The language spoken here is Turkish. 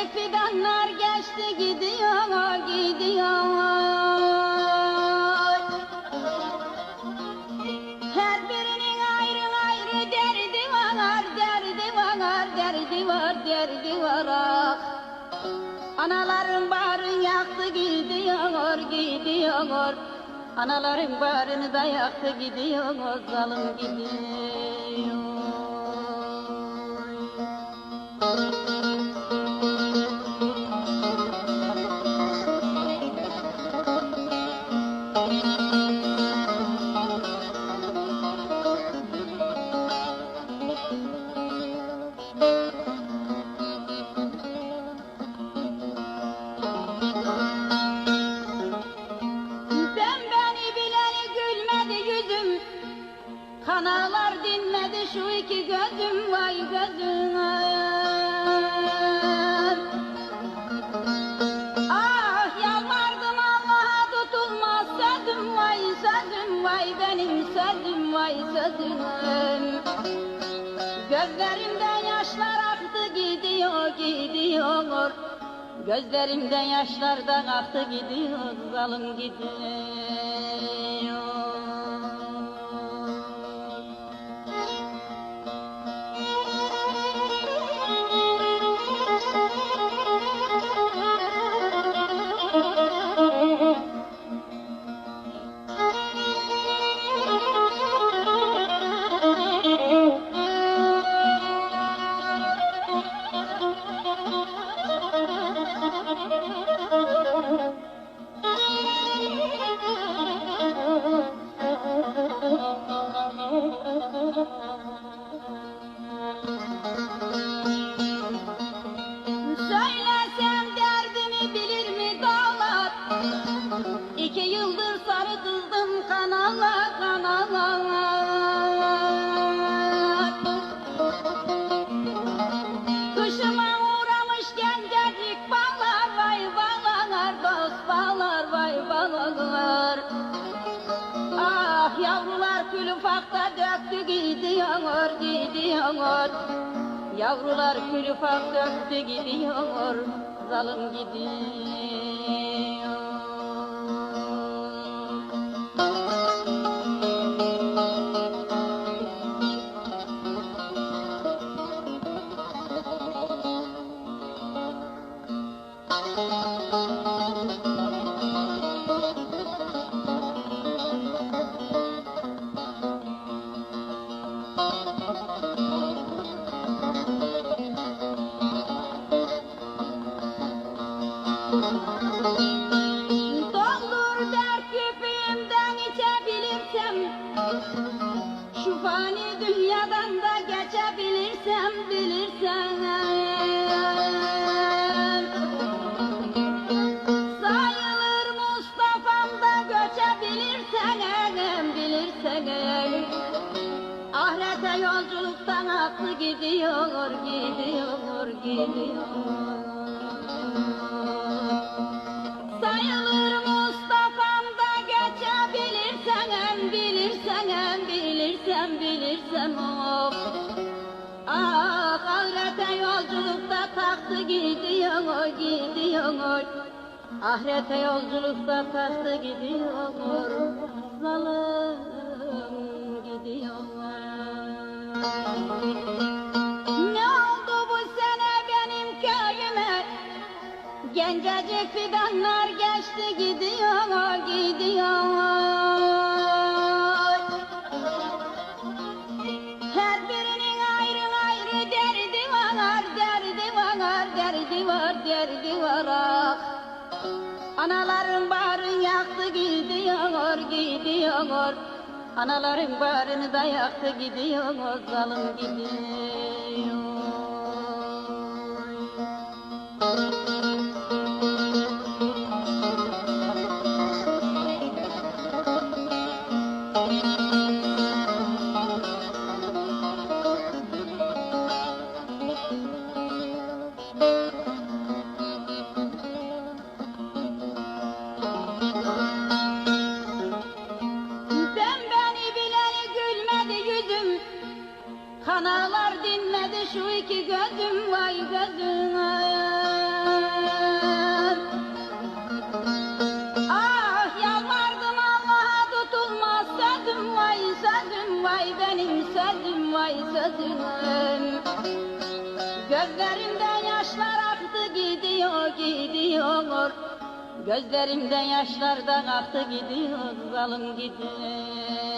Gencecik fidanlar geçti gidiyor, gidiyor. Her birinin ayrı ayrı derdi var, derdi var, derdi var, derdi var. Ah. Anaların bağrını yaktı gidiyor, gidiyor. Anaların bağrını da yaktı gidiyor, zalim gidiyor. Kanalar dinmedi şu iki gözüm, vay gözüm. Ah yalvardım Allah'a tutulmaz sözüm, vay sözüm, vay benim sözüm, vay sözüm. Gözlerimden yaşlar aktı gidiyor, gidiyor. Gözlerimden yaşlar da aktı gidiyor, zalim gidiyor. Söylesem derdimi bilir mi dağlar? 2 yıldır sarı kızdım kanalar, kanalar. Kışıma uğramış gencecik bağlar, vay bağlar, dost bağlar, vay bağlar. Ah yavrular kül ufakta döktü gidiyor, gidiyor. Yavrular kül ufak döktü gidiyor, zalim gidiyor. Doldur dert küpümden içebilirsem, şu fani dünyadan da geçebilirsem, bilirsem. Sayılır Mustafa'm da göçebilirsen, bilirsen. Ahirete yolculuktan aklı gidiyor, gidiyor, gidiyor. Sayılır Mustafa'm da geçebilirsen, bilirsen, bilirsen, bilirsen. Oh. Ah ahirete yolculukta taktı gidiyor, gidiyor. Ahirete yolculukta taktı gidiyor, zalim gidiyor. Ne oldu bu sene benim köyüme? Gencecik fidanlar geçti gidiyor, gidiyor. Her birinin ayrı ayrı derdi var, derdi var, derdi var, derdi var. Ah. Anaların bağrını yaktı gidiyor, gidiyor. Anaların bağrını da yaktı gidiyor, zalim gidiyor. Kanalar dinmedi şu iki gözüm, vay gözüm. sözüm vay benim sözüm vay sözüm. Gözlerimden yaşlar aktı gidiyor gidiyor. Gözlerimden yaşlar da aktı gidiyor zalım gidiyor.